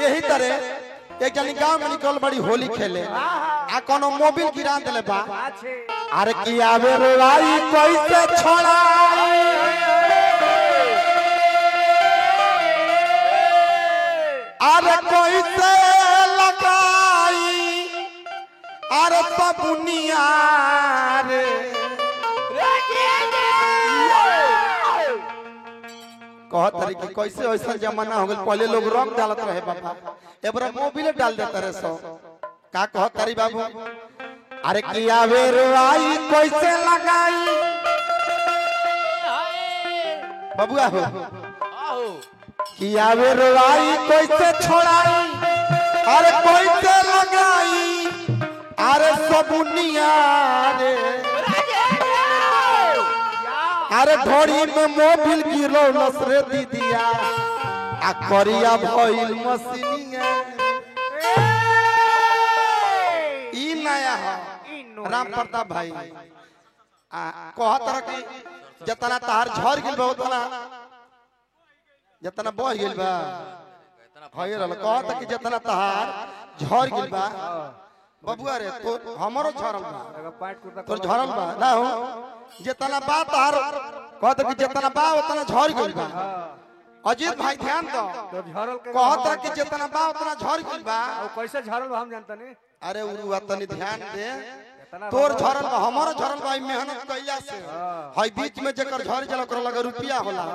यही तरह एक जनी गांव में निकल बड़ी होली खेले आ कोनो मोबिल गिरा देले बा अरे की आवे रोई कैसे छोड़ाई अरे कैसे लगाई अरे सबुनिया रे कहत रही कि कैसे ऐसा जमाना हो गल पहले लोग रंग डालत रहे बाबा एबरा मोबिल डाल देता रे सो का कहत रही बाबू अरे की आवे रोई कैसे लगाई बाबूआ हो की आवे रोई कैसे छोड़ाई अरे कैसे लगाई अरे सबुनिया रे अरे घोड़ी में मोबिल गिरो नसरे दीदिया आ करिया भइल मसीनिया ई नया है राम प्रताप भाई कहत रह कि जतना तार झर गेल बा उतना जतना बह गेल बा भइल रहल कहत कि जतना तार झर गेल बा बबुआ रे तो हमरो झरल बा तोर झरल बा ना हो जितना बा तार कहत कि जितना बा उतना झर गेल बा अजीत भाई ध्यान दो तो झरल के कहत कि जितना बा उतना झर गेल बा कैसे झरल बा हम जानता नहीं अरे उरुआ तनी ध्यान दे तोर झरल बा हमरो झरल बा मेहनत कइला से हई बीच में जेकर झर जल कर लगे रुपया होला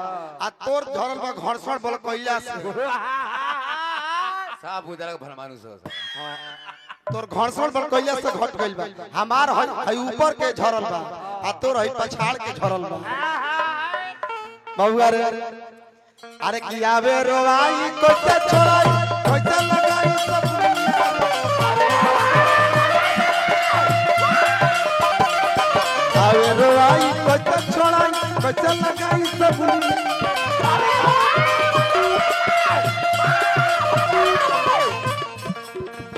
आ तोर झरल बा घरसड़ बल कइला से साफ उधर भल मानुस हो तोर घरसड़ बल कइला से घट गइल बा हमार हई ऊपर के झरल बा आ तोर हई पछाड़ के झरल बा बबुआ रे अरे की आवे रोवाई कोते छोड़ाई कोते लगाई सब आवे रोवाई कोते छोड़ाई कोते लगाई सब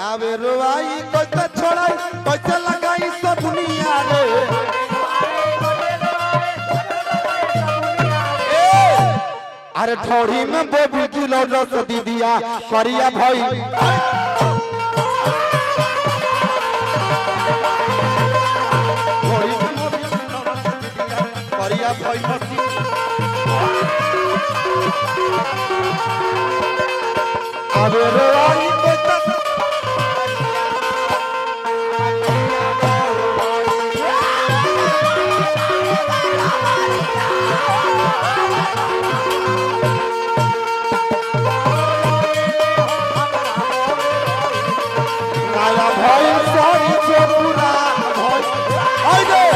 आवे रोवाई कोते छोड़ाई कोते लगाई सब दुनिया रे अरे ठोड़ी में बोबी की लौटा से दीदिया करिया भाई ठोड़ी में बोबी की लौटा से दीदिया करिया भाई मस्ती अबे रोई को तक भाई सारी से पूरा भाई दे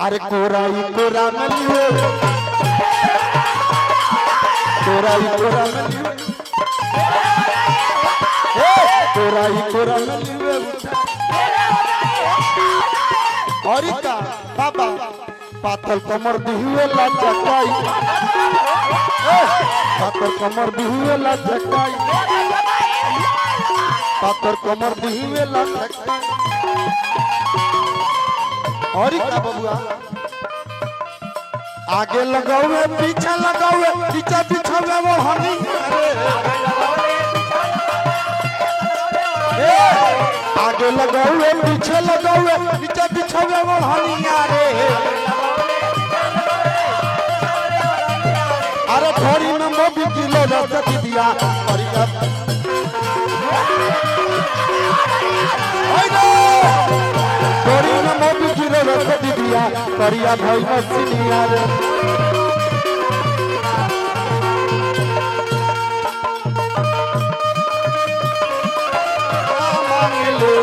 अरे कोराई कोरा में लियो कोराई कोरा में लियो कोराई कोरा में लियो और का बाबा पातल कमर दिहुए ला चकाई पातल कमर दिहुए ला चकाई पातल कमर दिहुए ला चकाई और का बबुआ आगे लगावे पीछे लगावे पीछे पिछावे वो हनी आगे लगावे पीछे लगावे पीछे पिछावे वो हनी रे अरे घोड़ी में मोबी किलो रस दिया घोड़ी में मोबी किलो रस दिया करिया भाई मसीनिया रे मांगलो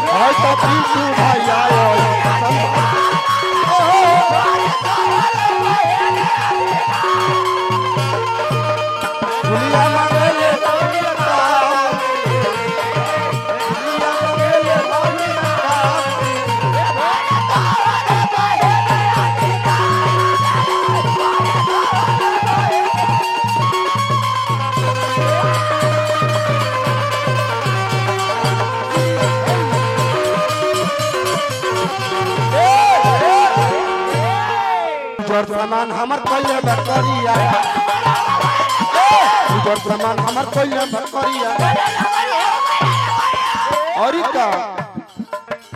भाई तो पीछू भाई आयो उजर सामान हमर कोइले बकरिया उजर सामान हमर कोइले बकरिया और का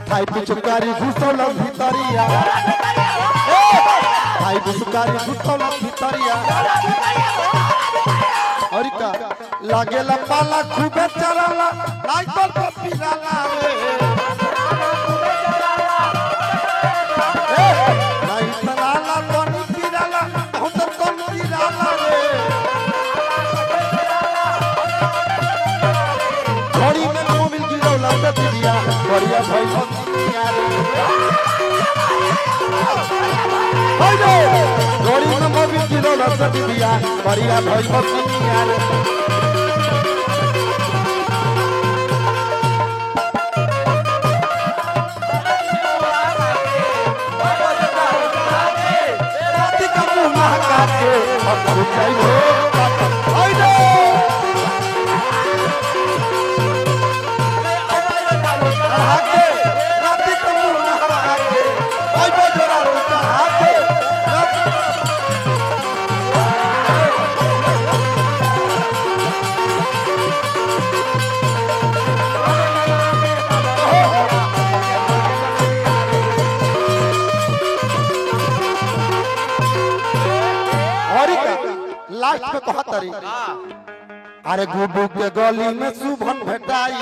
भाई पिचकारी घुसौल भितरिया भाई पिचकारी घुसौल भितरिया और का लागेला पाला खूबे चराला नाइटल को पिराला रे नाइटलाला पानी पिराला हम तो पिराला रे घड़ी में मोबिल गिरौला से दिया बढ़िया भाई भक्तिया रे घड़ी में मोबिल गिरौला से दिया बढ़िया भाई भक्तिया रे लास्ट में कहा तरी अरे गुड्डू के गली में सुभन भेटाई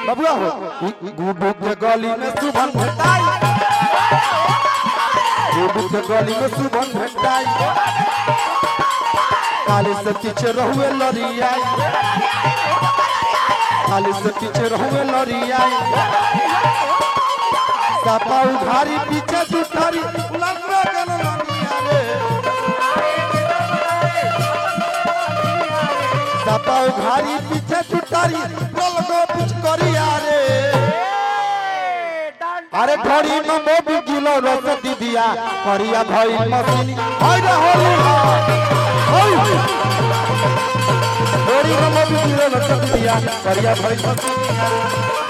बबुआ हो गुड्डू के गली में सुभन भेटाई गुड्डू के गली में सुभन भेटाई काली से पीछे रहुए लरियाई काली से पीछे रहुए लरियाई सपा उधारी पीछे जुठारी लड़का गन लनिया रे सपा उधारी पीछे जुठारी लड़का कुछ करिया रे अरे घड़ी में मोबी गिलो रस दिदिया करिया भाई मशीनी हाय रे होली हाय घड़ी में मोबी गिलो रस दिदिया करिया भाई मशीनी